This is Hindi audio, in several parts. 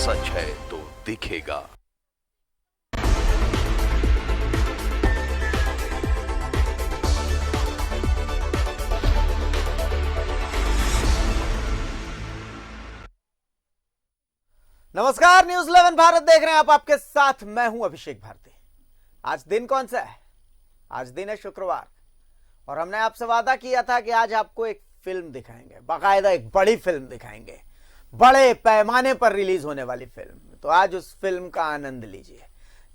सच है तो दिखेगा। नमस्कार, न्यूज 11 भारत देख रहे हैं आप। आपके साथ मैं हूं अभिषेक भारती। आज दिन कौन सा है? आज दिन है शुक्रवार, और हमने आपसे वादा किया था कि आज आपको एक फिल्म दिखाएंगे, बाकायदा एक बड़ी फिल्म दिखाएंगे, बड़े पैमाने पर रिलीज होने वाली फिल्म। तो आज उस फिल्म का आनंद लीजिए।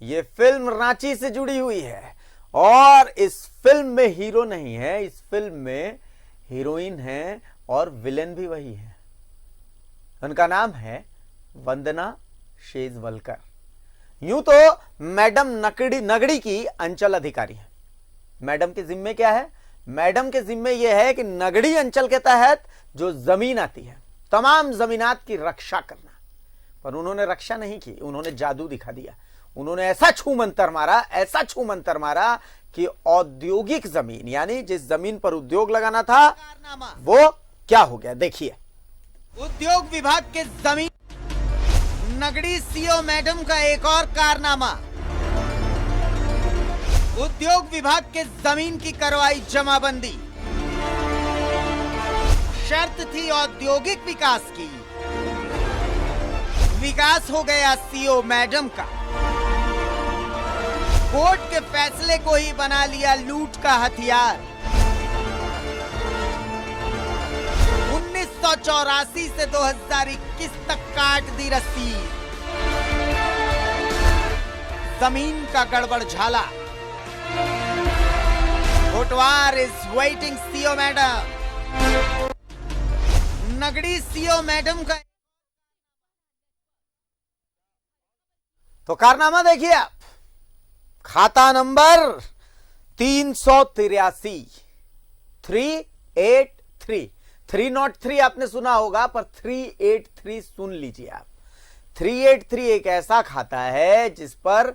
ये फिल्म रांची से जुड़ी हुई है, और इस फिल्म में हीरो नहीं है, इस फिल्म में हीरोइन है, और विलेन भी वही है। उनका नाम है वंदना शेजवलकर। यूं तो मैडम नगड़ी की अंचल अधिकारी है। मैडम के जिम्मे क्या है? मैडम के जिम्मे यह है कि नगड़ी अंचल के तहत जो जमीन आती है, तमाम जमीनात की रक्षा करना। पर उन्होंने रक्षा नहीं की, उन्होंने जादू दिखा दिया। उन्होंने ऐसा छू मंतर मारा, ऐसा छू मंतर मारा कि औद्योगिक जमीन, यानी जिस जमीन पर उद्योग लगाना था, वो क्या हो गया देखिए। उद्योग विभाग के जमीन नगड़ी सीओ मैडम का एक और कारनामा। उद्योग विभाग के जमीन की करवाई जमाबंदी। शर्त थी औद्योगिक विकास की, विकास हो गया सीओ मैडम का। कोर्ट के फैसले को ही बना लिया लूट का हथियार। 1984 से 2021 तक काट दी रस्सी। जमीन का गड़बड़ झाला। कोटवार is waiting CO madam. Nagri CO madam का तो कारनामा देखिए आप। खाता नंबर 383 383 303 आपने सुना होगा, पर 383 सुन लीजिए आप। 383 एक ऐसा खाता है जिस पर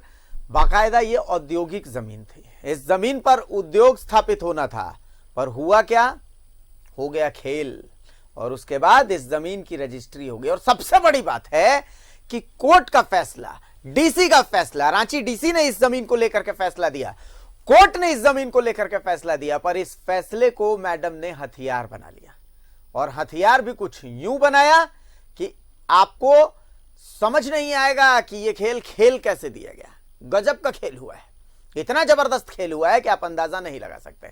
बाकायदा ये औद्योगिक जमीन थी। इस जमीन पर उद्योग स्थापित होना था, पर हुआ क्या? हो गया खेल, और उसके बाद इस जमीन की रजिस्ट्री हो गई। और सबसे बड़ी बात है कि कोर्ट का फैसला, डीसी का फैसला, रांची डीसी ने इस जमीन को लेकर के फैसला दिया, कोर्ट ने इस जमीन को लेकर के फैसला दिया, पर इस फैसले को मैडम ने हथियार बना लिया। और हथियार भी कुछ यूं बनाया कि आपको समझ नहीं आएगा कि यह खेल कैसे दिया गया। गजब का खेल हुआ है, इतना जबरदस्त खेल हुआ है कि आप अंदाजा नहीं लगा सकते।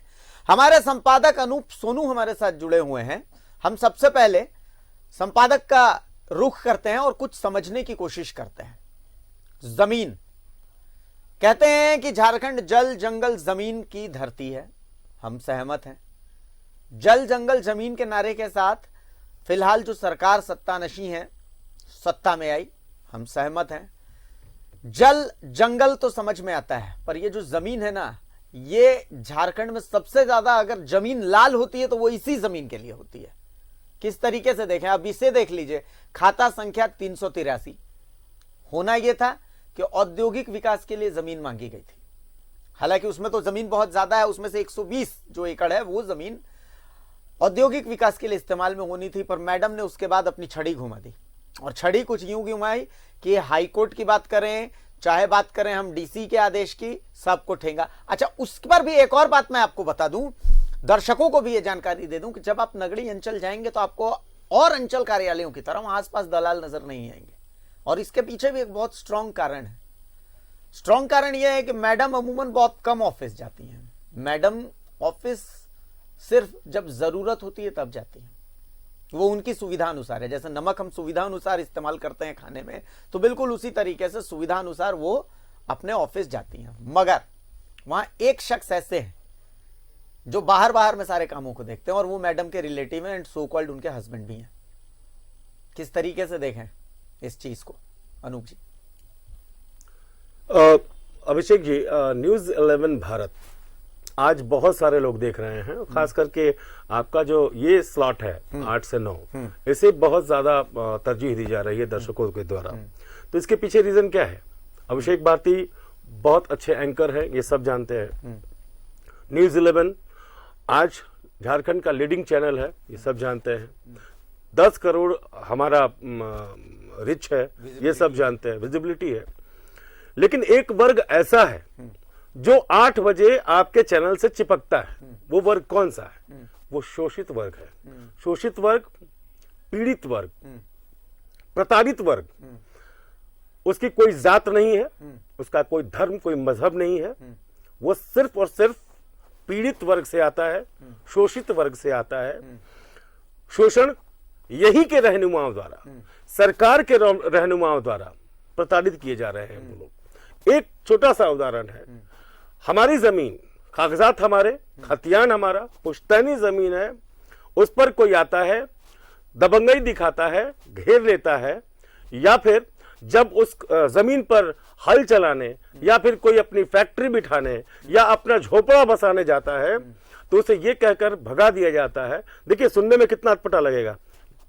हमारे संपादक अनूप सोनू हमारे साथ जुड़े हुए हैं। हम सबसे पहले संपादक का रुख करते हैं और कुछ समझने की कोशिश करते हैं। जमीन, कहते हैं कि झारखंड जल जंगल जमीन की धरती है, हम सहमत हैं। जल जंगल जमीन के नारे के साथ फिलहाल जो सरकार सत्तानशी है, सत्ता में आई, हम सहमत हैं। जल जंगल तो समझ में आता है, पर ये जो जमीन है ना, ये झारखंड में सबसे ज्यादा अगर जमीन लाल होती है तो वो इसी जमीन के लिए होती है। किस तरीके से देखें अब इसे देख लीजिए। खाता संख्या 383। होना यह था कि औद्योगिक विकास के लिए जमीन मांगी गई थी। हालांकि उसमें तो जमीन बहुत ज्यादा है, उसमें से 120 जो एकड़ है वो जमीन औद्योगिक विकास के लिए इस्तेमाल में होनी थी। पर मैडम ने उसके बाद अपनी छड़ी घुमा दी, और छड़ी कुछ यूं घुमाई कि हाई कोर्ट की बात करें, चाहे बात करें हम डीसी के आदेश की, सबको ठेंगा। अच्छा, उस पर भी एक और बात मैं आपको बता दूं, दर्शकों को भी यह जानकारी दे दूं कि जब आप नगड़ी अंचल जाएंगे तो आपको और अंचल कार्यालयों की तरह वहां आसपास दलाल नजर नहीं आएंगे। और इसके पीछे भी एक बहुत स्ट्रांग कारण है। स्ट्रांग कारण यह है कि मैडम अमूमन बहुत कम ऑफिस जाती हैं। मैडम ऑफिस सिर्फ जब जरूरत होती है तब जाती है। वो उनकी सुविधा अनुसार है। जैसे नमक हम सुविधा अनुसार इस्तेमाल करते हैं खाने में, तो बिल्कुल उसी तरीके से सुविधा अनुसार वो अपने ऑफिस जाती हैं। मगर वहां एक शख्स ऐसे हैं जो बाहर बाहर में सारे कामों को देखते हैं, और वो मैडम के रिलेटिव हैं एंड सो कॉल्ड उनके हस्बैंड भी हैं। किस तरीके से देखें इस चीज को अनूप जी? अभिषेक जी, न्यूज 11 भारत आज बहुत सारे लोग देख रहे हैं, खास करके आपका जो ये स्लॉट है 8 से 9, इसे बहुत ज्यादा तरजीह दी जा रही है दर्शकों के द्वारा। तो इसके पीछे रीजन क्या है? अभिषेक भारती बहुत अच्छे एंकर है, ये सब जानते हैं। न्यूज 11 आज झारखंड का लीडिंग चैनल है, ये सब जानते हैं। 10 करोड़ हमारा रिच है, ये सब जानते हैं, विजिबिलिटी है। लेकिन एक वर्ग ऐसा है जो 8 बजे आपके चैनल से चिपकता है। वो वर्ग कौन सा है? वो शोषित वर्ग है। शोषित वर्ग, पीड़ित वर्ग, प्रताड़ित वर्ग। उसकी कोई जात नहीं है, उसका कोई धर्म, कोई मजहब नहीं है। वो सिर्फ और सिर्फ पीड़ित वर्ग से आता है, शोषित वर्ग से आता है। शोषण यही के रहनुमाओं द्वारा, सरकार के रहनुमाओं द्वारा प्रताड़ित किए जा रहे हैं वो लोग। एक छोटा सा उदाहरण है, हमारी जमीन, कागजात हमारे, खतियान हमारा, पुश्तैनी जमीन है, उस पर कोई आता है, दबंगई दिखाता है, घेर लेता है, या फिर जब उस जमीन पर हल चलाने या फिर कोई अपनी फैक्ट्री बिठाने या अपना झोपड़ा बसाने जाता है, तो उसे ये कहकर भगा दिया जाता है। देखिए सुनने में कितना अटपटा लगेगा,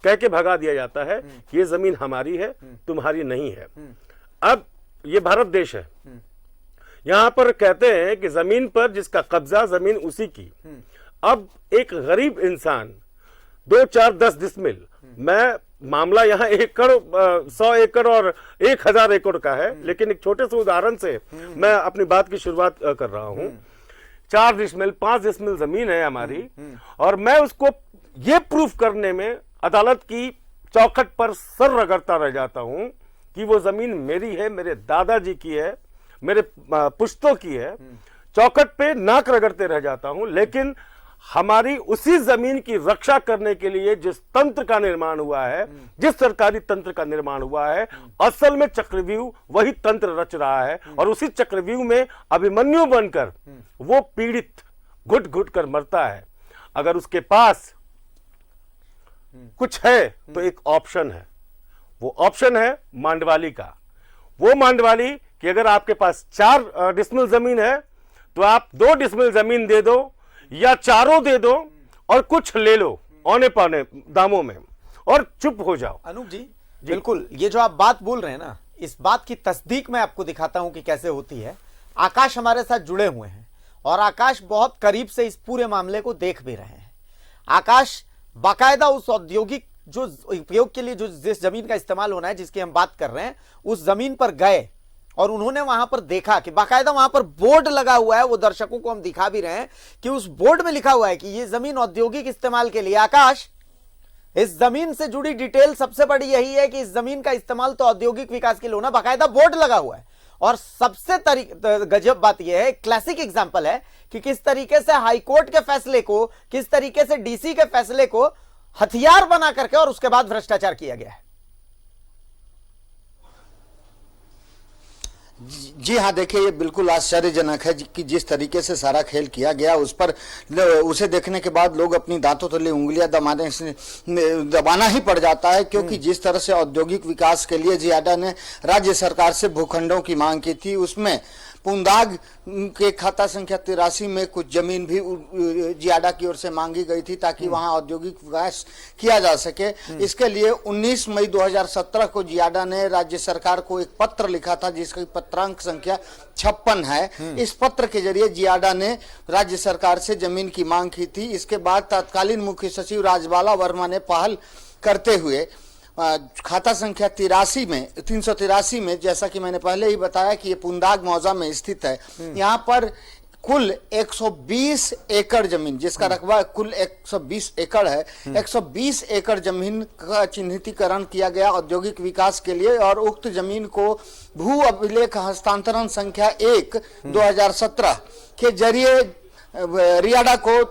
कह के भगा दिया जाता है कि ये जमीन हमारी है, तुम्हारी नहीं है। अब ये भारत देश है, यहां पर कहते हैं कि जमीन पर जिसका कब्जा, जमीन उसी की। अब एक गरीब इंसान 2, 4, 10 डिसमिल, मैं मामला यहाँ 1 एकड़, 100 एकड़ और 1000 एकड़ का है, लेकिन एक छोटे से उदाहरण से मैं अपनी बात की शुरुआत कर रहा हूँ। 4 डिसमिल, 5 डिसमिल जमीन है हमारी, और मैं उसको ये प्रूफ करने में अदालत की चौखट पर सर रगड़ता रह जाता हूं कि वो जमीन मेरी है, मेरे दादाजी की है, मेरे पुश्तों की है। चौखट पे नाक रगड़ते रह जाता हूं। लेकिन हमारी उसी जमीन की रक्षा करने के लिए जिस तंत्र का निर्माण हुआ है, जिस सरकारी तंत्र का निर्माण हुआ है, असल में चक्रव्यूह वही तंत्र रच रहा है, और उसी चक्रव्यूह में अभिमन्यु बनकर वो पीड़ित घुट घुट कर मरता है। अगर उसके पास कुछ है तो एक ऑप्शन है, वो ऑप्शन है मांडवाली का। वो मांडवाली कि अगर आपके पास 4 डिसमिल जमीन है तो आप 2 डिसमिल जमीन दे दो या 4 दे दो और कुछ ले लो औने पौने दामों में और चुप हो जाओ। अनूप जी, बिल्कुल ये जो आप बात बोल रहे हैं ना, इस बात की तस्दीक मैं आपको दिखाता हूं कि कैसे होती है। आकाश हमारे साथ जुड़े हुए हैं और आकाश बहुत करीब से इस पूरे मामले को देख भी रहे हैं। आकाश बाकायदा उस औद्योगिक जो उपयोग के लिए जो जिस जमीन का इस्तेमाल होना है, जिसकी हम बात कर रहे हैं, उस जमीन पर गए और उन्होंने वहां पर देखा कि बाकायदा वहां पर बोर्ड लगा हुआ है। वो दर्शकों को हम दिखा भी रहे हैं कि उस बोर्ड में लिखा हुआ है कि ये जमीन औद्योगिक इस्तेमाल के लिए। आकाश, इस जमीन से जुड़ी डिटेल सबसे बड़ी यही है कि इस जमीन का इस्तेमाल तो औद्योगिक विकास के लिए होना, बाकायदा बोर्ड लगा हुआ है। और सबसे गजब बात यह है, क्लासिक एग्जांपल है कि किस तरीके से हाईकोर्ट के फैसले को, किस तरीके से डीसी के फैसले को हथियार बना करके और उसके बाद भ्रष्टाचार किया गया है। जी हाँ, देखिए ये बिल्कुल आश्चर्यजनक है कि जिस तरीके से सारा खेल किया गया, उस पर उसे देखने के बाद लोग अपनी दांतों तले उंगलियां दबाना ही पड़ जाता है, क्योंकि जिस तरह से औद्योगिक विकास के लिए जियाडा ने राज्य सरकार से भूखंडों की मांग की थी, उसमें पुंदाग के खाता संख्या 83 में कुछ जमीन भी जियाडा की ओर से मांगी गई थी ताकि वहां औद्योगिक विकास किया जा सके। इसके लिए 19 मई 2017 को जियाडा ने राज्य सरकार को एक पत्र लिखा था जिसकी पत्रांक संख्या 56 है। इस पत्र के जरिए जियाडा ने राज्य सरकार से जमीन की मांग की थी। इसके बाद तत्कालीन मुख्य सचिव राजबाला वर्मा ने पहल करते हुए खाता संख्या 383 में, जैसा कि मैंने पहले ही बताया कि ये पुंदाग मौजा में स्थित है, यहाँ पर कुल 120 एकड़ जमीन, जिसका रकबा कुल 120 एकड़ है, 120 एकड़ जमीन का चिन्हितीकरण किया गया औद्योगिक विकास के लिए, और उक्त जमीन को भू अभिलेख हस्तांतरण संख्या 1 2017 के जरिए रियाडा को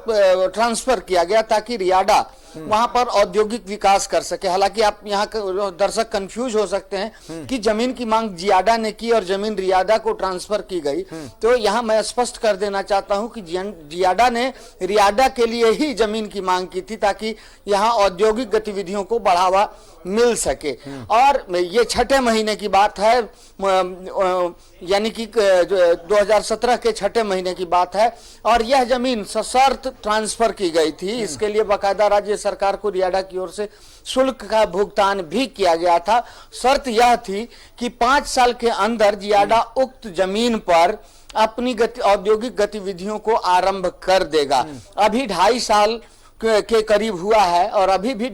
ट्रांसफर किया गया ताकि रियाडा वहां पर औद्योगिक विकास कर सके। हालांकि आप यहाँ दर्शक कंफ्यूज हो सकते हैं कि जमीन की मांग जियाडा ने की और जमीन रियाडा को ट्रांसफर की गई, तो यहाँ मैं स्पष्ट कर देना चाहता हूँ कि जियाडा ने रियाडा के लिए ही जमीन की मांग की थी ताकि यहाँ औद्योगिक गतिविधियों को बढ़ावा मिल सके। और ये 6ठे महीने की बात है, यानी कि 2017 के 6ठे महीने की बात है, और यह जमीन सशर्त ट्रांसफर की गई थी। इसके लिए बाकायदा राज्य सरकार को रियाडा की ओर से शुल्क का भुगतान भी किया गया था। शर्त यह थी कि 5 साल के अंदर जियाडा उक्त जमीन पर अपनी औद्योगिक गतिविधियों को आरंभ कर देगा। अभी 2.5 साल के करीब हुआ है और अभी भी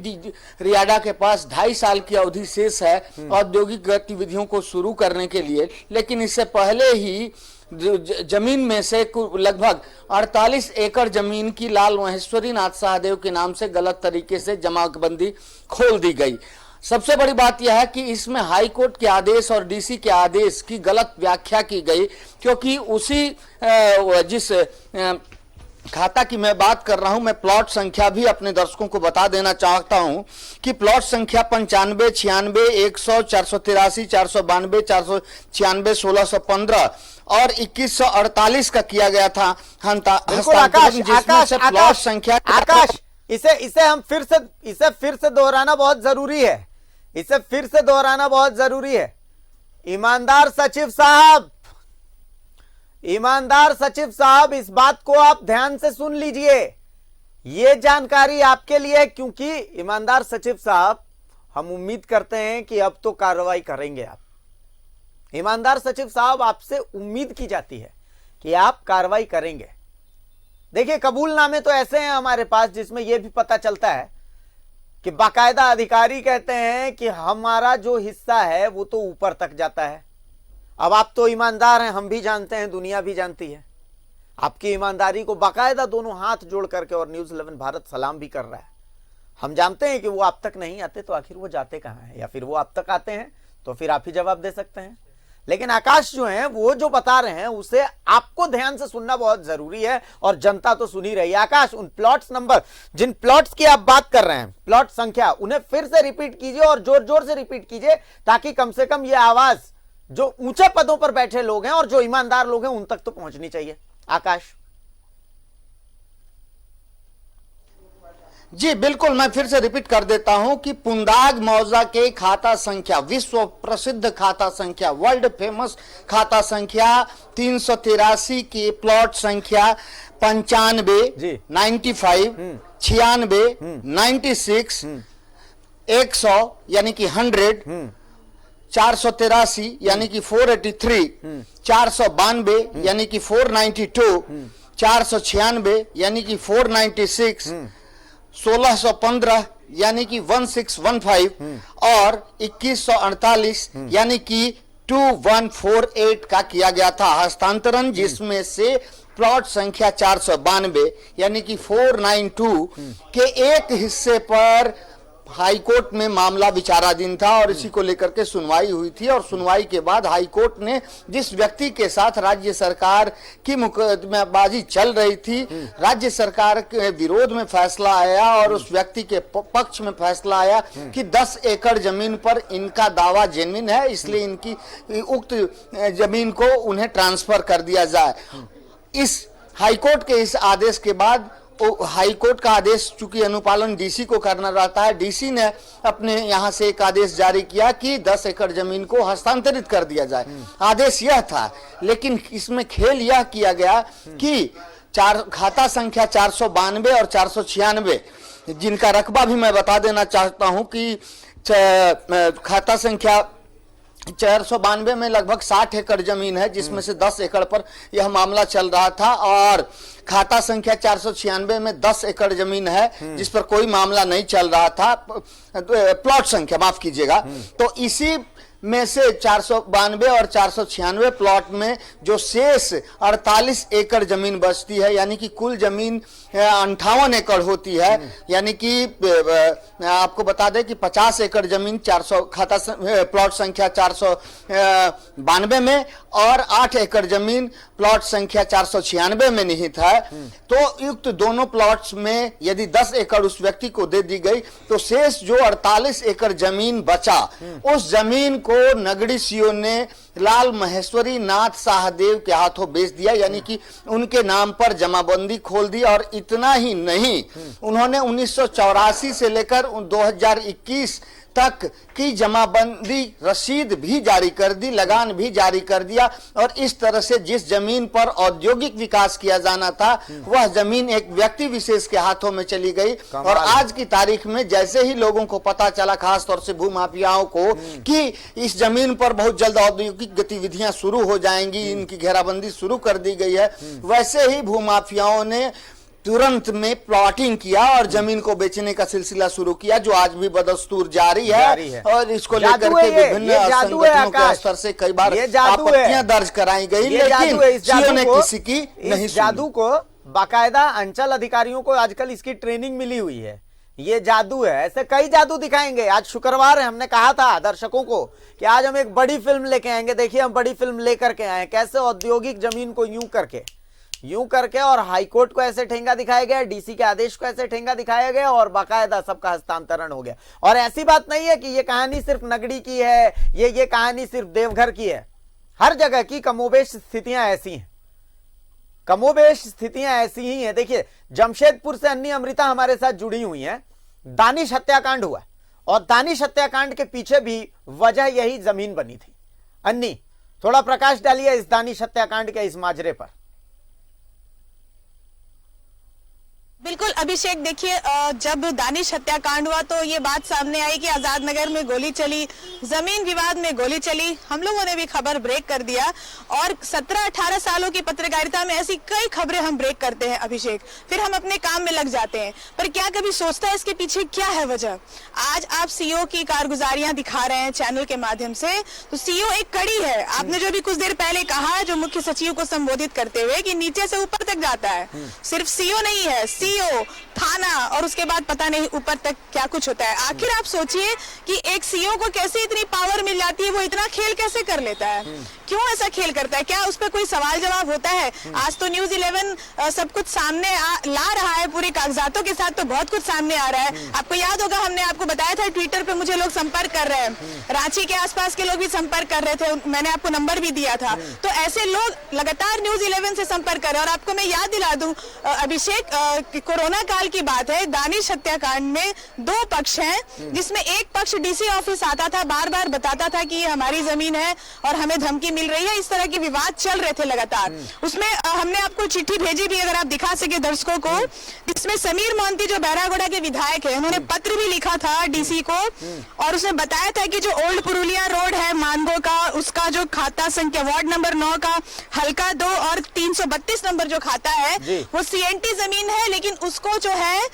रियाडा के पास 2.5 साल की अवधि शेष है औद्योगिक गतिविधियों को शुरू करने के लिए। लेकिन इससे पहले ही जमीन में से लगभग 48 एकड़ जमीन की लाल महेश्वरी नाथ शाहदेव के नाम से गलत तरीके से जमाबंदी खोल दी गई। सबसे बड़ी बात यह है कि इसमें हाई कोर्ट के आदेश और डीसी के आदेश की गलत व्याख्या की गई, क्योंकि उसी जिस खाता की मैं बात कर रहा हूं, मैं प्लॉट संख्या भी अपने दर्शकों को बता देना चाहता हूं कि प्लॉट संख्या 95, 96, 100, 483, 492, 496, 1615 और 2148 का किया गया था हस्तांतरण। प्लॉट संख्या आकाश, इसे हम फिर से दोहराना बहुत जरूरी है, इसे फिर से दोहराना बहुत जरूरी है। ईमानदार सचिव साहब, ईमानदार सचिव साहब, इस बात को आप ध्यान से सुन लीजिए। यह जानकारी आपके लिए, क्योंकि ईमानदार सचिव साहब, हम उम्मीद करते हैं कि अब तो कार्रवाई करेंगे आप। ईमानदार सचिव साहब, आपसे उम्मीद की जाती है कि आप कार्रवाई करेंगे। देखिए, कबूलनामे तो ऐसे हैं हमारे पास जिसमें यह भी पता चलता है कि बाकायदा अधिकारी कहते हैं कि हमारा जो हिस्सा है वो तो ऊपर तक जाता है। अब आप तो ईमानदार हैं, हम भी जानते हैं, दुनिया भी जानती है। आपकी ईमानदारी को बाकायदा दोनों हाथ जोड़ करके और न्यूज़ 11 भारत सलाम भी कर रहा है। हम जानते हैं कि वो आप तक नहीं आते, तो आखिर वो जाते कहां हैं, या फिर वो आप तक आते हैं तो फिर आप ही जवाब दे सकते हैं। लेकिन आकाश जो है वो जो बता रहे हैं उसे आपको ध्यान से सुनना बहुत जरूरी है, और जनता तो सुन ही रही है। आकाश, उन प्लॉट्स नंबर, जिन प्लॉट्स की आप बात कर रहे हैं, प्लॉट संख्या, उन्हें फिर से रिपीट कीजिए और जोर जोर से रिपीट कीजिए, ताकि कम से कम ये आवाज जो ऊंचे पदों पर बैठे लोग हैं और जो ईमानदार लोग हैं उन तक तो पहुंचनी चाहिए। आकाश जी बिल्कुल, मैं फिर से रिपीट कर देता हूं कि पुंदाग मौजा के खाता संख्या, विश्व प्रसिद्ध खाता संख्या, वर्ल्ड फेमस खाता संख्या 383 की प्लॉट संख्या 95, 95, 96, 96, 100 यानी कि 100, 483 यानी कि 483, 492 यानी कि 492, 496 यानी कि 496, 1615 यानी कि 1615 और 2148 यानी कि 2148 का किया गया था हस्तांतरण, जिसमें से प्लॉट संख्या 492 यानी कि 492 के एक हिस्से पर हाई कोर्ट में मामला विचाराधीन था और इसी को लेकर के सुनवाई हुई थी। और सुनवाई के बाद हाई कोर्ट ने जिस व्यक्ति के साथ राज्य सरकार की मुकदमेबाजी चल रही थी, राज्य सरकार के विरोध में फैसला आया और उस व्यक्ति के पक्ष में फैसला आया कि 10 एकड़ जमीन पर इनका दावा जेन्युइन है, इसलिए इनकी उक्त जमीन को उन्हें ट्रांसफर कर दिया जाए। इस हाई कोर्ट के इस आदेश के बाद हाई कोर्ट का आदेश चूंकि अनुपालन डीसी को करना रहता है, डीसी ने अपने यहां से एक आदेश जारी किया कि 10 एकड़ जमीन को हस्तांतरित कर दिया जाए। आदेश यह था, लेकिन इसमें खेल यह किया गया कि खाता संख्या 492 और 496, जिनका रकबा भी मैं बता देना चाहता हूं कि खाता संख्या 492 में लगभग 60 एकड़ जमीन है, जिसमें से 10 एकड़ पर यह मामला चल रहा था, और खाता संख्या 496 में 10 एकड़ जमीन है जिस पर कोई मामला नहीं चल रहा था, प्लॉट संख्या माफ कीजिएगा। तो इसी में से 492 और 496 प्लॉट में जो शेष 48 एकड़ जमीन बचती है, यानी कि कुल जमीन 58 एकड़ होती है, यानी कि आपको बता दें कि 50 एकड़ जमीन प्लॉट संख्या 492 में और 8 एकड़ जमीन प्लॉट संख्या 496 में निहित है। तो युक्त दोनों प्लॉट्स में यदि 10 एकड़ उस व्यक्ति को दे दी गई तो शेष जो 48 एकड़ जमीन बचा, उस जमीन को नगड़ी सीओ ने लाल महेश्वरी नाथ शाहदेव के हाथों बेच दिया, यानी कि उनके नाम पर जमाबंदी खोल दी। और इतना ही नहीं, उन्होंने 1984 से लेकर 2021 तक की जमाबंदी रसीद भी जारी कर दी, लगान भी जारी कर दिया, और इस तरह से जिस जमीन पर औद्योगिक विकास किया जाना था वह जमीन एक व्यक्ति विशेष के हाथों में चली गई। और आज की तारीख में जैसे ही लोगों को पता चला, खास तौर से भूमाफियाओं को, कि इस जमीन पर बहुत जल्द औद्योगिक गतिविधियां शुरू हो जाएंगी, इनकी घेराबंदी शुरू कर दी गई है, वैसे ही भूमाफियाओं ने तुरंत में प्लॉटिंग किया और जमीन को बेचने का सिलसिला शुरू किया, जो आज भी बदस्तूर जारी है। और इसको लेकर के विभिन्न संगठनों के स्तर से कई बार आपत्तियां दर्ज कराई गई, लेकिन सीओ ने किसी की नहीं सुनी। जादू को बाकायदा अंचल अधिकारियों को आजकल इसकी ट्रेनिंग मिली हुई है। ये जादू है, ऐसे कई जादू दिखाएंगे। आज शुक्रवार है, हमने कहा था दर्शकों को कि आज हम एक बड़ी फिल्म लेके आएंगे। देखिए हम बड़ी फिल्म लेकर के आए, कैसे औद्योगिक जमीन को यूं करके और हाईकोर्ट को ऐसे ठेंगा दिखाया गया, डीसी के आदेश को ऐसे ठेंगा दिखाया गया और बाकायदा सबका हस्तांतरण हो गया। और ऐसी बात नहीं है कि ये कहानी सिर्फ नगड़ी की है, ये कहानी सिर्फ देवघर की है। हर जगह की कमोबेश स्थितियां ऐसी ही हैं। देखिए जमशेदपुर से अन्नी अमृता हमारे साथ जुड़ी हुई हैं। दानिश हत्याकांड हुआ और दानिश हत्याकांड के पीछे भी वजह यही जमीन बनी थी। अन्नी, थोड़ा प्रकाश डालिए इस दानिश हत्याकांड के इस माजरे पर। बिल्कुल अभिषेक, देखिए जब दानिश हत्याकांड हुआ तो ये बात सामने आई कि आजाद नगर में गोली चली, जमीन विवाद में गोली चली। हम लोगों ने भी खबर ब्रेक कर दिया और 17-18 सालों की पत्रकारिता में ऐसी कई खबरें हम ब्रेक करते हैं अभिषेक, फिर हम अपने काम में लग जाते हैं। पर क्या कभी सोचता है इसके पीछे क्या है वजह? आज आप सीओ की कारगुजारियां दिखा रहे हैं चैनल के माध्यम से, तो सीओ एक कड़ी है। आपने जो भी कुछ देर पहले कहा, जो मुख्य सचिव को संबोधित करते हुए, कि नीचे से ऊपर तक जाता है, सिर्फ सीओ नहीं है, सीओ, थाना और उसके बाद पता नहीं ऊपर तक क्या कुछ होता है। आखिर आप सोचिए कि एक सीओ को कैसे इतनी पावर मिल जाती है, वो इतना खेल कैसे कर लेता है, क्यों ऐसा खेल करता है? क्या उस पर कोई सवाल जवाब होता है? आज तो न्यूज़ 11 सब कुछ सामने ला रहा है, पूरे कागजातों के साथ तो बहुत कुछ सामने आ रहा है। आपको याद होगा हमने आपको बताया था ट्विटर पे मुझे लोग संपर्क कर रहे हैं, रांची के आसपास के लोग भी संपर्क कर रहे थे, मैंने आपको नंबर भी दिया था। तो ऐसे लोग लगातार न्यूज़ 11 से संपर्क कर रहे हैं। और आपको मैं याद दिला दूं अभिषेक, कोरोना काल की बात है, दानिश हत्याकांड में 2 पक्ष हैं, जिसमें एक पक्ष डीसी ऑफिस आता था, बार बार बताता था कि ये हमारी जमीन है और हमें धमकी मिल रही है। इस तरह के विवाद चल रहे थे लगातार। उसमें हमने आपको चिट्ठी भेजी भी, अगर आप दिखा सके दर्शकों को, जिसमें समीर मोहंती जो बैरागोड़ा के विधायक है, उन्होंने पत्र भी लिखा था डीसी को और उसने बताया था कि जो ओल्ड पुरुलिया रोड है मानगो का, उसका जो खाता संख्या वार्ड नंबर 9 का हल्का 2 और 332 नंबर जो खाता है वो सीएनटी जमीन है, लेकिन उसको जो है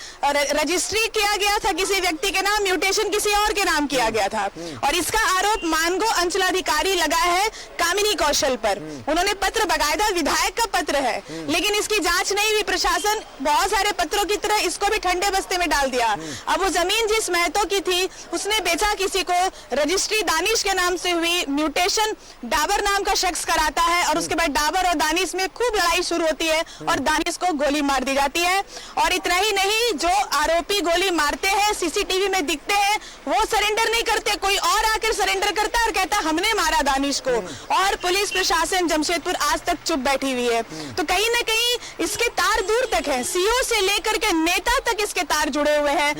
रजिस्ट्री किया गया था किसी व्यक्ति के नाम, म्यूटेशन किसी और के नाम किया गया था। और इसका आरोप मानगो अंचलाधिकारी लगा है कामिनी कौशल पर। उन्होंने पत्र, बकायदा विधायक का पत्र है, लेकिन इसकी जांच नहीं हुई। प्रशासन बहुत सारे पत्रों की तरह इसको भी ठंडे बस्ते में डाल दिया। अब वो जमीन जिस महतो की थी उसने बेचा किसी को, रजिस्ट्री दानिश के नाम से हुई, म्यूटेशन डाबर नाम का शख्स कराता है और उसके बाद डाबर और दानिश में खूब लड़ाई शुरू होती है और दानिश को गोली मार दी जाती है। और इतना ही नहीं, जो आरोपी गोली मारते हैं सीसीटीवी में दिखते हैं, वो सरेंडर नहीं करते, कोई और आकर सरेंडर करता है और कहता हमने मारा दानिश को। और पुलिस प्रशासन जमशेदपुर आज तक चुप बैठी हुई है। तो कहीं ना कहीं इसके तार दूर तक हैं, सीओ से लेकर के नेता तक इसके तार जुड़े हुए हैं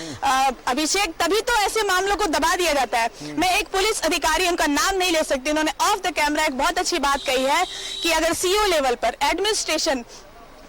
अभिषेक, तभी तो ऐसे मामलों को दबा दिया जाता है। मैं एक पुलिस अधिकारी, उनका नाम नहीं ले सकती, उन्होंने ऑफ द कैमरा एक बहुत अच्छी बात कही है कि अगर सीओ लेवल पर एडमिनिस्ट्रेशन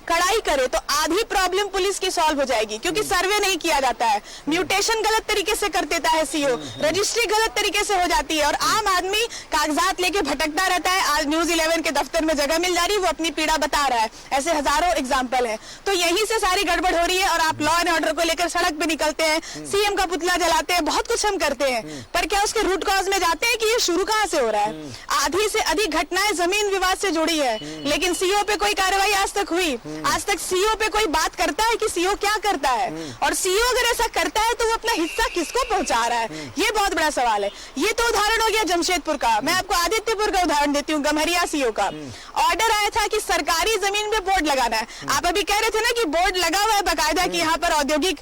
कड़ाई करे तो आधी प्रॉब्लम पुलिस की सॉल्व हो जाएगी, क्योंकि सर्वे नहीं किया जाता है, म्यूटेशन गलत तरीके से कर देता है सीओ, रजिस्ट्री गलत तरीके से हो जाती है और आम आदमी कागजात लेके भटकता रहता है। आज न्यूज़ 11 के दफ्तर में जगह मिल जा रही है, वो अपनी पीड़ा बता रहा है। ऐसे हजारों एग्जाम्पल है। तो यहीं से सारी गड़बड़ हो रही है और आप लॉ एंड ऑर्डर को लेकर सड़क पे निकलते हैं, सीएम का पुतला जलाते हैं, बहुत कुछ हम करते हैं, पर क्या उसके रूट कॉज में जाते हैं कि ये शुरू कहां से हो रहा है? आधी से अधिक घटनाएं जमीन विवाद से जुड़ी है, लेकिन सीओ पे कोई कार्रवाई आज तक हुई? आज तक सीओ पे कोई बात करता है कि सीओ क्या करता है? और सीओ अगर ऐसा करता है तो वो अपना हिस्सा किसको पहुंचा रहा है? ये बहुत बड़ा सवाल है। ये तो उदाहरण हो गया जमशेदपुर का। मैं आपको आदित्यपुर का उदाहरण देती हूँ। गम्हरिया सीओ का ऑर्डर आया था कि सरकारी जमीन पे बोर्ड लगाना है। आप अभी कह रहे थे ना कि बोर्ड लगा हुआ है बकायदा कि यहाँ पर औद्योगिक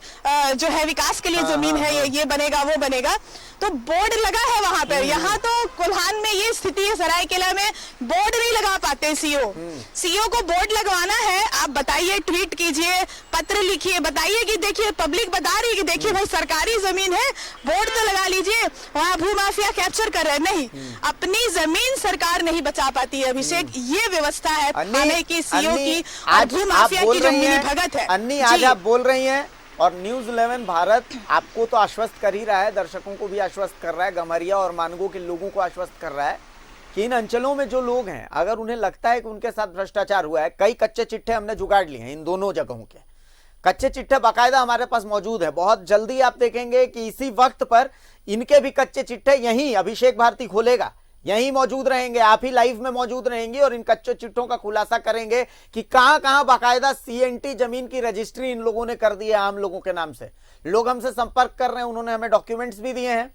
जो है विकास के लिए जमीन है, ये बनेगा वो बनेगा, तो बोर्ड लगा है वहां पर। यहाँ तो कोल्हान में ये स्थिति है, सरायकेला में बोर्ड नहीं लगा पाते सीओ को बोर्ड लगवाना है। आप बताइए, ट्वीट कीजिए, पत्र लिखिए, बताइए कि देखिए पब्लिक बता रही है कि देखिए भाई सरकारी जमीन है, बोर्ड तो लगा लीजिए। वहाँ भूमाफिया कैप्चर कर रहे हैं, नहीं, अपनी जमीन सरकार नहीं बचा पाती है अभिषेक। ये व्यवस्था है थाने की, सीओ की और भूमाफिया की जो मिलीभगत है। अन्नी, आज आप बोल रही हैं और न्यूज़ 11 भारत आपको तो आश्वस्त कर ही रहा है, दर्शकों को भी आश्वस्त कर रहा है, गम्हरिया और मानगो के लोगों को आश्वस्त कर रहा है कि इन अंचलों में जो लोग हैं, अगर उन्हें लगता है कि उनके साथ भ्रष्टाचार हुआ है, कई कच्चे चिट्ठे हमने जुगाड़ लिए हैं इन दोनों जगहों के, कच्चे चिट्ठे बाकायदा हमारे पास मौजूद है। बहुत जल्दी आप देखेंगे कि इसी वक्त पर इनके भी कच्चे चिट्ठे यहीं अभिषेक भारती खोलेगा, यहीं मौजूद रहेंगे, आप ही लाइव में मौजूद रहेंगे और इन कच्चे चिट्ठों का खुलासा करेंगे कि कहां कहां बाकायदा सीएनटी जमीन की रजिस्ट्री इन लोगों ने कर दी है आम लोगों के नाम से। लोग हमसे संपर्क कर रहे हैं, उन्होंने हमें डॉक्यूमेंट्स भी दिए हैं,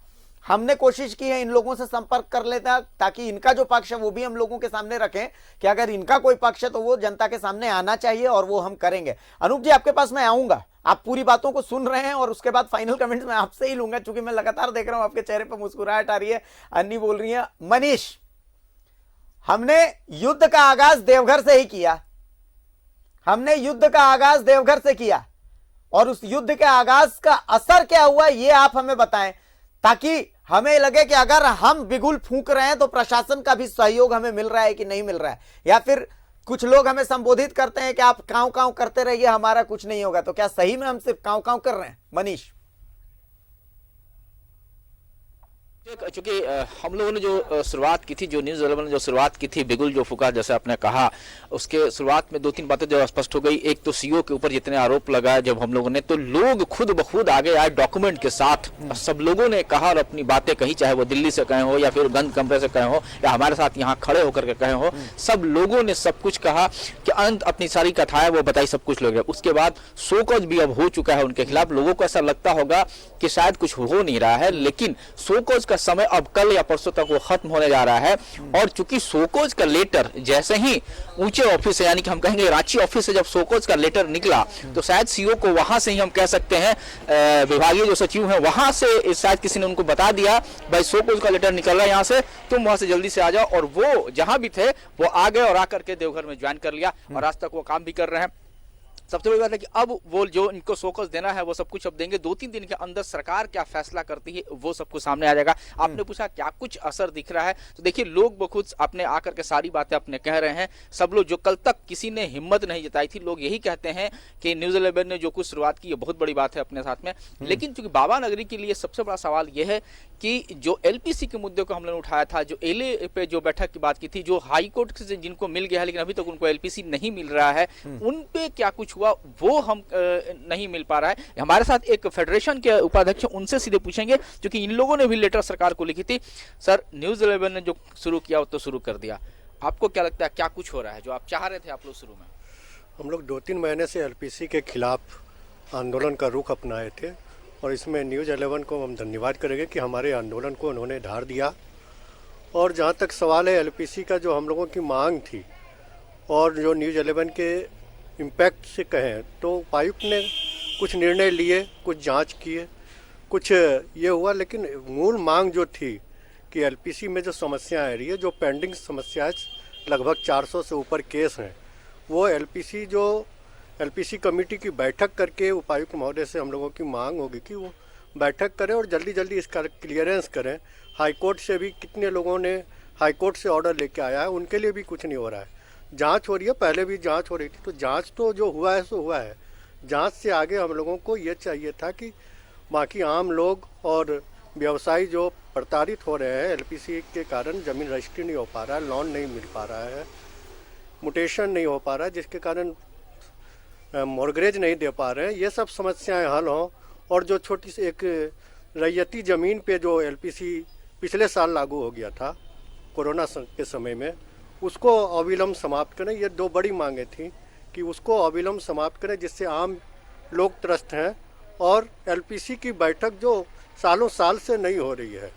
हमने कोशिश की है इन लोगों से संपर्क कर लेते हैं ताकि इनका जो पक्ष है वो भी हम लोगों के सामने रखें कि अगर इनका कोई पक्ष है तो वो जनता के सामने आना चाहिए और वो हम करेंगे। अनूप जी, आपके पास मैं आऊंगा, आप पूरी बातों को सुन रहे हैं और उसके बाद फाइनल कमेंट्स मैं आपसे ही लूंगा, क्योंकि मैं लगातार देख रहा हूं आपके चेहरे पर मुस्कुराहट आ रही है। अन्नी बोल रही है, मनीष, हमने युद्ध का आगाज देवघर से ही किया, हमने युद्ध का आगाज देवघर से किया और उस युद्ध के आगाज का असर क्या हुआ ये आप हमें बताएं, ताकि हमें लगे कि अगर हम बिगुल फूंक रहे हैं तो प्रशासन का भी सहयोग हमें मिल रहा है कि नहीं मिल रहा है। या फिर कुछ लोग हमें संबोधित करते हैं कि आप कांव कांव करते रहिए, हमारा कुछ नहीं होगा, तो क्या सही में हम सिर्फ कांव कांव कर रहे हैं? मनीष, चूंकि हम लोगों ने जो शुरुआत की थी, जो न्यूज़ 11 ने जो शुरुआत की थी, बिगुल जो फूका जैसे आपने कहा, उसके शुरुआत में 2-3 बातें जो स्पष्ट हो गई। एक तो सीओ के ऊपर जितने आरोप लगाए जब हम लोगों ने, तो लोग खुद ब खुद आगे आए डॉक्यूमेंट के साथ, सब लोगों ने कहा और अपनी बातें कही, चाहे वो दिल्ली से कहे हो या फिर गंद कमरे से कहे हो या हमारे साथ यहाँ खड़े होकर के कहे हो, सब लोगों ने सब कुछ कहा कि अंत अपनी सारी कथाएं वो बताई, सब कुछ लोग। उसके बाद शोकॉज भी अब हो चुका है उनके खिलाफ। लोगों को ऐसा लगता होगा कि शायद कुछ हो नहीं रहा है, लेकिन शोकॉज का समय अब कल या परसों तक वो खत्म होने जा रहा है। और चूंकि शोकॉज का लेटर जैसे ही ऊंचे ऑफिस से, यानी कि हम कहेंगे रांची ऑफिस से जब शोकॉज का लेटर निकला, तो शायद सीओ को वहां से ही हम कह सकते हैं, विभागीय जो सचिव हैं वहां से शायद किसी ने उनको बता दिया, भाई शोकॉज का लेटर निकल रहा है यहाँ से, तुम वहां से जल्दी से आ जाओ। और वो जहां भी थे वो आ गए और आकर के देवघर में ज्वाइन कर लिया और आज तक वो काम भी कर रहे हैं। सबसे बड़ी बात है कि अब वो जो इनको शोकॉज देना है वो सब कुछ अब देंगे। 2-3 दिन के अंदर सरकार क्या फैसला करती है वो सब कुछ सामने आ जाएगा। आपने पूछा क्या कुछ असर दिख रहा है, तो देखिए लोग बखुद अपने आकर के सारी बातें अपने कह रहे हैं। सब लोग, जो कल तक किसी ने हिम्मत नहीं जताई थी, लोग यही कहते हैं कि न्यूज़ 11 ने जो कुछ शुरुआत की ये बहुत बड़ी बात है अपने साथ में। लेकिन चूंकि बाबा नगरी के लिए सबसे बड़ा सवाल यह है कि जो एलपीसी के मुद्दे को हमने उठाया था, जो एलए पे जो बैठक की बात की थी, जो हाई कोर्ट से जिनको मिल गया है लेकिन अभी तक उनको एलपीसी नहीं मिल रहा है, उन पे क्या कुछ हुआ वो हम नहीं मिल पा रहा है। हमारे साथ एक फेडरेशन के उपाध्यक्ष, उनसे सीधे पूछेंगे, क्योंकि इन लोगों ने भी लेटर सरकार को लिखी थी। सर, न्यूज़ 11 ने जो शुरू किया वो तो शुरू कर दिया, आपको क्या लगता है क्या कुछ हो रहा है जो आप चाह रहे थे आप लोग शुरू में? हम लोग 2-3 महीने से एलपीसी के खिलाफ आंदोलन का रुख अपनाए थे और इसमें न्यूज़ 11 को हम धन्यवाद करेंगे कि हमारे आंदोलन को उन्होंने धार दिया। और जहाँ तक सवाल है एलपीसी का, जो हम लोगों की मांग थी और जो न्यूज़ 11 के इम्पैक्ट से कहें तो उपायुक्त ने कुछ निर्णय लिए, कुछ जांच किए, कुछ ये हुआ, लेकिन मूल मांग जो थी कि एलपीसी में जो समस्याएं आ रही है, जो पेंडिंग समस्याएं, लगभग 400 से ऊपर केस हैं, वो एलपीसी कमेटी की बैठक करके उपायुक्त महोदय से हम लोगों की मांग होगी कि वो बैठक करें और जल्दी जल्दी इसका क्लियरेंस करें। हाईकोर्ट से भी कितने लोगों ने हाईकोर्ट से ऑर्डर लेके आया है, उनके लिए भी कुछ नहीं हो रहा है। जांच हो रही है, पहले भी जांच हो रही थी, तो जांच तो जो हुआ है सो हुआ है। जांच से आगे हम लोगों को ये चाहिए था कि बाकी आम लोग और व्यवसायी जो प्रताड़ित हो रहे हैं एलपीसी के कारण, जमीन रजिस्ट्री नहीं हो पा रहा है, लोन नहीं मिल पा रहा है, म्यूटेशन नहीं हो पा रहा है, जिसके कारण मॉर्गेज नहीं दे पा रहे हैं, ये सब समस्याएं हल हों। और जो छोटी सी एक रैयती ज़मीन पे जो एलपीसी पिछले साल लागू हो गया था कोरोना के समय में, उसको अविलंब समाप्त करें। ये 2 बड़ी मांगें थी कि उसको अविलंब समाप्त करें, जिससे आम लोग त्रस्त हैं। और एलपीसी की बैठक जो सालों साल से नहीं हो रही है,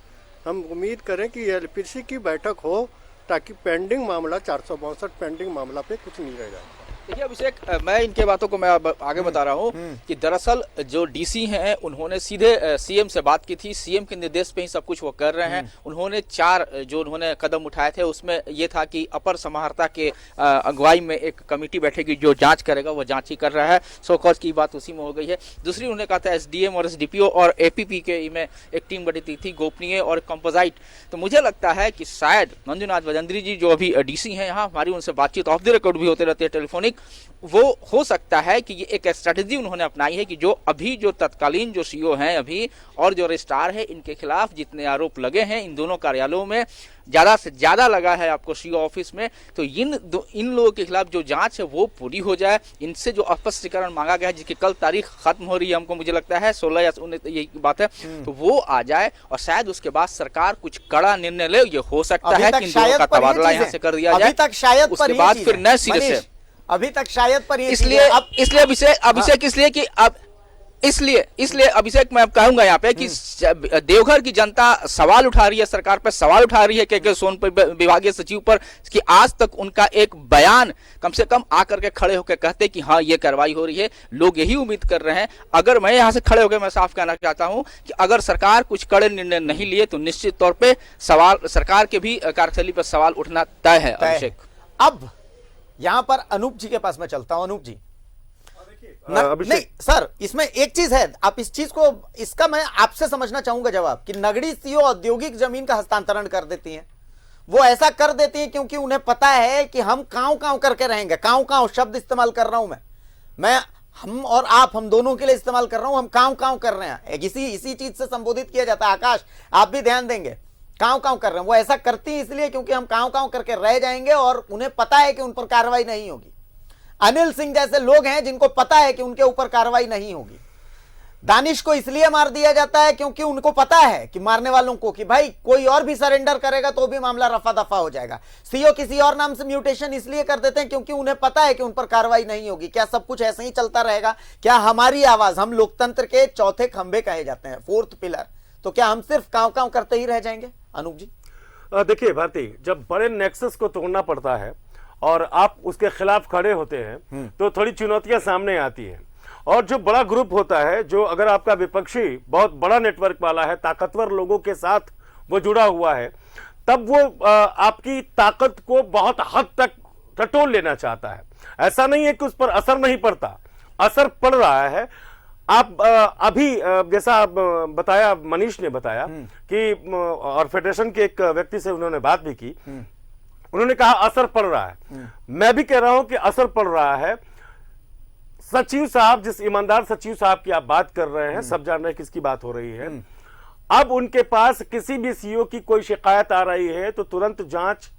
हम उम्मीद करें कि एलपीसी की बैठक हो ताकि पेंडिंग मामला 462 पेंडिंग मामला पे कुछ नहीं रह जाए। देखिए अभिषेक, मैं इनके बातों को मैं आगे बता रहा हूँ कि दरअसल जो डीसी हैं उन्होंने सीधे सीएम से बात की थी, सीएम के निर्देश पे ही सब कुछ वो कर रहे हैं। उन्होंने 4 जो उन्होंने कदम उठाए थे, उसमें ये था कि अपर समाहर्ता के अगुवाई में एक कमेटी बैठेगी जो जांच करेगा, वो जांच ही कर रहा है। शोकॉज की बात उसी में हो गई है। दूसरी उन्होंने कहा था एसडीएम और एसडीपीओ और एपीपी के में एक टीम बनी थी, गोपनीय और कंपोजाइट। तो मुझे लगता है कि शायद मंजुनाथ भजंत्री जी जो अभी डीसी हैं यहाँ, हमारी उनसे बातचीत ऑफ द रिकॉर्ड भी होते रहते हैं टेलीफोनिक, वो हो सकता है कि ये एक स्ट्रेटजी उन्होंने अपनाई है कि जो अभी जो तत्कालीन जो सीईओ हैं अभी और जो रजिस्ट्रार है, इनके खिलाफ जितने आरोप लगे हैं इन दोनों कार्यालयों में, ज़्यादा से ज़्यादा लगा है आपको सीईओ ऑफिस में, तो इन लोगों के खिलाफ जो जांच है वो पूरी हो जाए। इनसे जो स्पष्टीकरण मांगा गया है, जिसकी कल तारीख खत्म हो रही है, हमको मुझे लगता है 16 या 19 यही बात है, तो वो आ जाए और शायद उसके बाद सरकार कुछ कड़ा निर्णय ले। ये हो सकता है कि इन दोनों का तबादला यहाँ से कर दिया जाए, उसके बाद फिर नए सिरे से। अभी तक शायद पर ये इसलिए अभिषेक इसलिए कि अब इसलिए अभिषेक मैं कहूंगा यहाँ पे कि देवघर की जनता सवाल उठा रही है, सरकार पर सवाल उठा रही है के सोनपुर विभागीय सचिव पर कि आज तक उनका एक बयान कम से कम आकर के खड़े होकर कहते कि हाँ ये कार्रवाई हो रही है। लोग यही उम्मीद कर रहे हैं। अगर मैं यहाँ से खड़े होकर मैं साफ कहना चाहता हूँ कि अगर सरकार कुछ कड़े निर्णय नहीं लिए तो निश्चित तौर पर सवाल सरकार के भी कार्यशैली पर सवाल उठना तय है। अभिषेक, अब यहां पर अनूप जी के पास मैं चलता हूं। अनूप जी, नहीं सर, इसमें एक चीज है, आप इस चीज को, इसका मैं आपसे समझना चाहूंगा जवाब कि नगड़ी सीओ औद्योगिक जमीन का हस्तांतरण कर देती हैं। वो ऐसा कर देती हैं क्योंकि उन्हें पता है कि हम कांव कांव करके रहेंगे। कांव कांव शब्द इस्तेमाल कर रहा हूं मैं हम और आप, हम दोनों के लिए इस्तेमाल कर रहा हूं। हम कांव कांव कर रहे हैं, इसी चीज से संबोधित किया जाता है। आकाश, आप भी ध्यान देंगे, कांव कांव कर रहे हैं। वो ऐसा करती है इसलिए क्योंकि हम कांव कांव करके रह जाएंगे और उन्हें पता है कि उन पर कार्रवाई नहीं होगी। अनिल सिंह जैसे लोग हैं जिनको पता है कि उनके ऊपर कार्रवाई नहीं होगी। दानिश को इसलिए मार दिया जाता है क्योंकि उनको पता है कि मारने वालों को कि भाई कोई और भी सरेंडर करेगा तो भी मामला रफा दफा हो जाएगा। सीओ किसी और नाम से म्यूटेशन इसलिए कर देते हैं क्योंकि उन्हें पता है कि उन पर कार्रवाई नहीं होगी। क्या सब कुछ ऐसे ही चलता रहेगा? क्या हमारी आवाज, हम लोकतंत्र के चौथे खंभे कहे जाते हैं, फोर्थ पिलर, तो क्या हम सिर्फ कांव कांव करते ही रह जाएंगे? अनूप जी, देखिए भारती, जब बड़े नेक्सस को तोड़ना पड़ता है और आप उसके खिलाफ खड़े होते हैं तो थोड़ी चुनौतियां सामने आती हैं। और जो बड़ा ग्रुप होता है, जो अगर आपका विपक्षी बहुत बड़ा नेटवर्क वाला है, ताकतवर लोगों के साथ वो जुड़ा हुआ है, तब वो आपकी ताकत को बहुत हद तक टटोल लेना चाहता है। ऐसा नहीं है कि उस पर असर नहीं पड़ता, असर पड़ रहा है। आप अभी जैसा बताया, मनीष ने बताया कि और फेडरेशन के एक व्यक्ति से उन्होंने बात भी की, उन्होंने कहा असर पड़ रहा है। मैं भी कह रहा हूं कि असर पड़ रहा है। सचिव साहब, जिस ईमानदार सचिव साहब की आप बात कर रहे हैं, सब जान रहे हैं किसकी बात हो रही है। अब उनके पास किसी भी सीईओ की कोई शिकायत आ रही है तो तुरंत जांच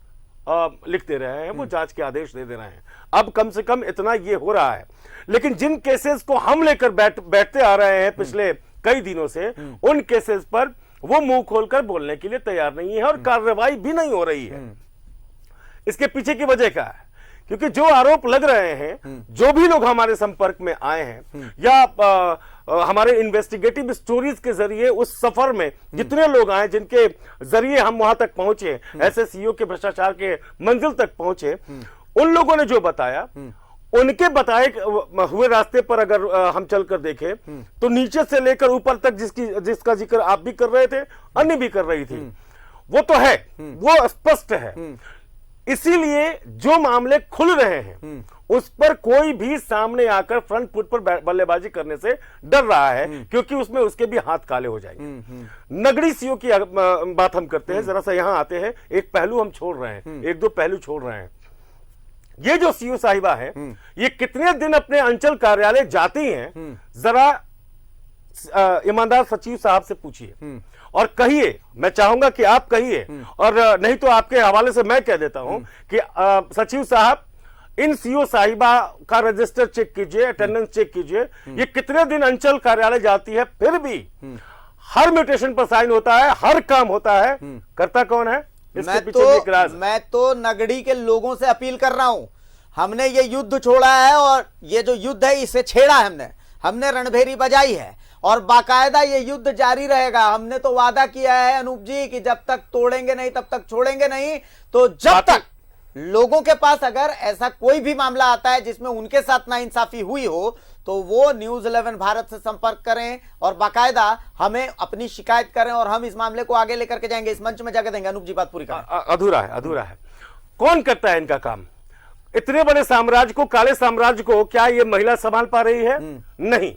लिख दे रहे हैं, वो जांच के आदेश दे रहे हैं। अब कम से कम इतना ये हो रहा है। लेकिन जिन केसेस को हम लेकर बैठते आ रहे हैं पिछले कई दिनों से, उन केसेस पर वो मुंह खोलकर बोलने के लिए तैयार नहीं है और कार्रवाई भी नहीं हो रही है। इसके पीछे की वजह क्या है? क्योंकि जो आरोप लग रहे हैं, जो भी लोग हमारे संपर्क में आए हैं या हमारे इन्वेस्टिगेटिव स्टोरीज के जरिए उस सफर में जितने लोग आए, जिनके जरिए हम वहां तक पहुंचे, ऐसे सीईओ के भ्रष्टाचार के मंजिल तक पहुंचे, उन लोगों ने जो बताया, उनके बताए हुए रास्ते पर अगर हम चलकर देखें तो नीचे से लेकर ऊपर तक जिसका जिक्र आप भी कर रहे थे, अन्य भी कर रही थी, वो तो है, वो स्पष्ट है। इसीलिए जो मामले खुल रहे हैं उस पर कोई भी सामने आकर फ्रंट फुट पर बल्लेबाजी करने से डर रहा है, क्योंकि उसमें उसके भी हाथ काले हो जाएंगे। नगड़ी सीओ की बात हम करते हैं, जरा सा यहां आते हैं। एक पहलू हम छोड़ रहे हैं, एक दो पहलू छोड़ रहे हैं। ये जो सीओ साहिबा है, ये कितने दिन अपने अंचल कार्यालय जाती हैं, जरा ईमानदार सचिव साहब से पूछिए और कहिए। मैं चाहूंगा कि आप कहिए, और नहीं तो आपके हवाले से मैं कह देता हूं कि सचिव साहब, इन सीओ साहिबा का रजिस्टर चेक कीजिए, अटेंडेंस चेक कीजिए। ये कितने दिन अंचल कार्यालय जाती है, फिर भी हर म्यूटेशन पर साइन होता है, हर काम होता है। करता कौन है? मैं तो नगड़ी के लोगों से अपील कर रहा हूं। हमने ये युद्ध छोड़ा है और ये जो युद्ध है इसे छेड़ा है, हमने रणभेरी बजाई है और बाकायदा ये युद्ध जारी रहेगा। हमने तो वादा किया है अनूप जी कि जब तक तोड़ेंगे नहीं तब तक छोड़ेंगे नहीं। तो जब तक लोगों के पास अगर ऐसा कोई भी मामला आता है जिसमें उनके साथ नाइंसाफी हुई हो तो वो न्यूज 11 भारत से संपर्क करें और बाकायदा हमें अपनी शिकायत करें और हम इस मामले को आगे लेकर के जाएंगे, इस मंच में जगह देंगे। अनूप जी, बात पूरी करें। अधूरा है। कौन करता है इनका काम? इतने बड़े साम्राज्य को, काले साम्राज्य को क्या ये महिला संभाल पा रही है? नहीं।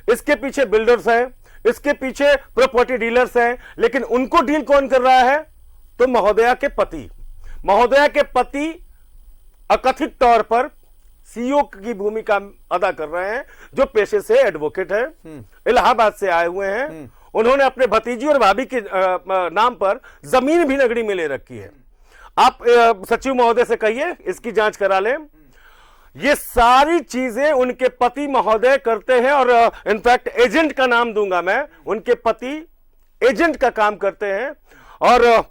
इसके पीछे बिल्डर्स हैं, इसके पीछे प्रॉपर्टी डीलर्स हैं, लेकिन उनको डील कौन कर रहा है? तो महोदया के पति। महोदया के पति अकथित तौर पर सीईओ की भूमिका अदा कर रहे हैं, जो पेशे से एडवोकेट है, इलाहाबाद से आए हुए हैं। उन्होंने अपने भतीजी और भाभी के नाम पर जमीन भी नगरी में ले रखी है। आप सचिव महोदय से कहिए इसकी जांच करा लें। ये सारी चीजें उनके पति महोदय करते हैं, और इनफैक्ट एजेंट का नाम दूंगा मैं, उनके पति एजेंट का काम करते हैं। और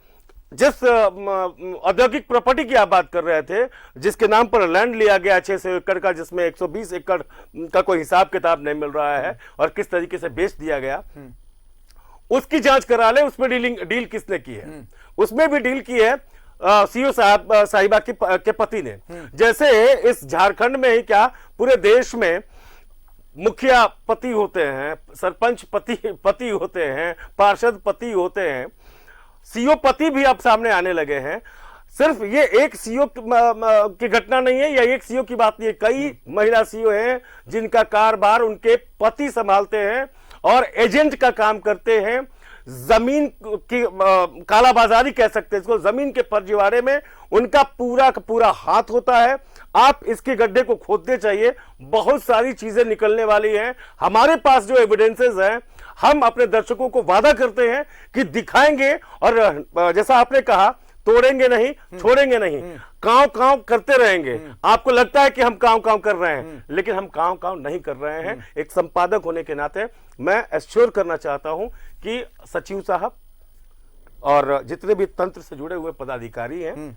जिस औद्योगिक प्रॉपर्टी की आप बात कर रहे थे, जिसके नाम पर लैंड लिया गया 600 एकड़ का, जिसमें 120 एकड़ का कोई हिसाब किताब नहीं मिल रहा है और किस तरीके से बेच दिया गया, उसकी जांच करा ले। उसमें डील किसने की है? उसमें भी डील की है सीईओ साहिबा के पति ने। जैसे इस झारखंड में ही क्या पूरे देश में मुखिया पति होते हैं, सरपंच पति होते हैं, पार्षद पति होते हैं, सीईओ पति भी अब सामने आने लगे हैं। सिर्फ ये एक सीईओ की घटना नहीं है, या एक सीईओ की बात नहीं है। कई महिला सीईओ हैं जिनका कारोबार उनके पति संभालते हैं और एजेंट का काम करते हैं। जमीन की कालाबाजारी कह सकते हैं इसको, जमीन के फर्जीवाड़े में उनका पूरा का पूरा हाथ होता है। आप इसके गड्ढे को खोदते चाहिए, बहुत सारी चीजें निकलने वाली हैं। हमारे पास जो एविडेंसेस हैं, हम अपने दर्शकों को वादा करते हैं कि दिखाएंगे, और जैसा आपने कहा, तोड़ेंगे नहीं, छोड़ेंगे नहीं, कांव कांव करते रहेंगे। आपको लगता है कि हम कांव कांव कर रहे हैं, लेकिन हम कांव कांव नहीं कर रहे हैं। एक संपादक होने के नाते मैं एश्योर करना चाहता हूं कि सचिव साहब और जितने भी तंत्र से जुड़े हुए पदाधिकारी हैं,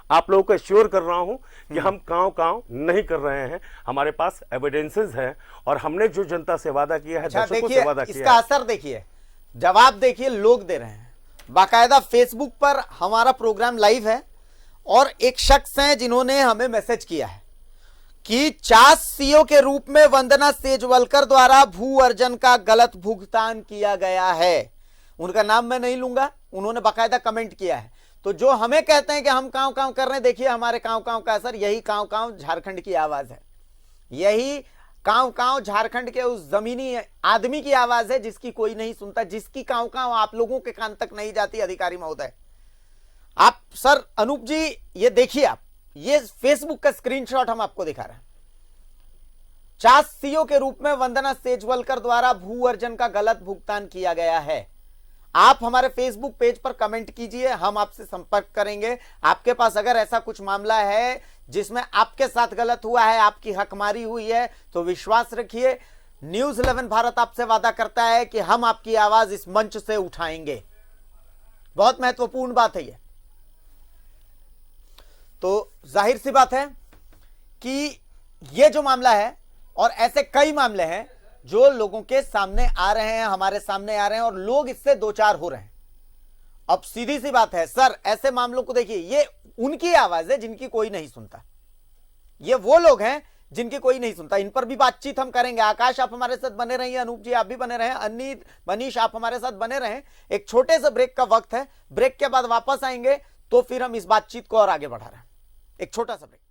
आप लोगों को एश्योर कर रहा हूं कि हम कांव कांव नहीं कर रहे हैं। हमारे पास एविडेंसेस हैं, और हमने जो जनता से वादा किया है, दर्शकों से वादा किया इसका है, असर देखिए, जवाब देखिए लोग दे रहे हैं। बाकायदा फेसबुक पर हमारा प्रोग्राम लाइव है, और एक शख्स हैं जिन्होंने हमें मैसेज किया है कि चास सीईओ के रूप में वंदना सेजवलकर द्वारा भू अर्जन का गलत भुगतान किया गया है। उनका नाम मैं नहीं लूंगा, उन्होंने बाकायदा कमेंट किया है। तो जो हमें कहते हैं कि हम कांव कांव कर रहे हैं, देखिए हमारे कांव कांव का असर, यही कांव कांव झारखंड की आवाज है, यही कांव कांव झारखंड के उस जमीनी आदमी की आवाज है जिसकी कोई नहीं सुनता, जिसकी कांव कांव आप लोगों के कान तक नहीं जाती। अधिकारी महोदय, आप सर अनूप जी ये देखिए, आप ये फेसबुक का स्क्रीनशॉट हम आपको दिखा रहे हैं। चास सीईओ के रूप में वंदना सेजवलकर द्वारा भू अर्जन का गलत भुगतान किया गया है। आप हमारे फेसबुक पेज पर कमेंट कीजिए, हम आपसे संपर्क करेंगे। आपके पास अगर ऐसा कुछ मामला है जिसमें आपके साथ गलत हुआ है, आपकी हकमारी हुई है, तो विश्वास रखिए, न्यूज 11 भारत आपसे वादा करता है कि हम आपकी आवाज इस मंच से उठाएंगे। बहुत महत्वपूर्ण बात है ये। तो जाहिर सी बात है कि ये जो मामला है, और ऐसे कई मामले हैं जो लोगों के सामने आ रहे हैं, हमारे सामने आ रहे हैं, और लोग इससे दो चार हो रहे हैं। अब सीधी सी बात है सर, ऐसे मामलों को देखिए, ये उनकी आवाज है जिनकी कोई नहीं सुनता, ये वो लोग हैं जिनकी कोई नहीं सुनता। इन पर भी बातचीत हम करेंगे। आकाश आप हमारे साथ बने रहिए, अनूप जी आप भी बने रहें, अनीत मनीष आप हमारे साथ बने रहें। एक छोटे से ब्रेक का वक्त है, ब्रेक के बाद वापस आएंगे तो फिर हम इस बातचीत को और आगे बढ़ा रहे हैं। एक छोटा सा ब्रेक।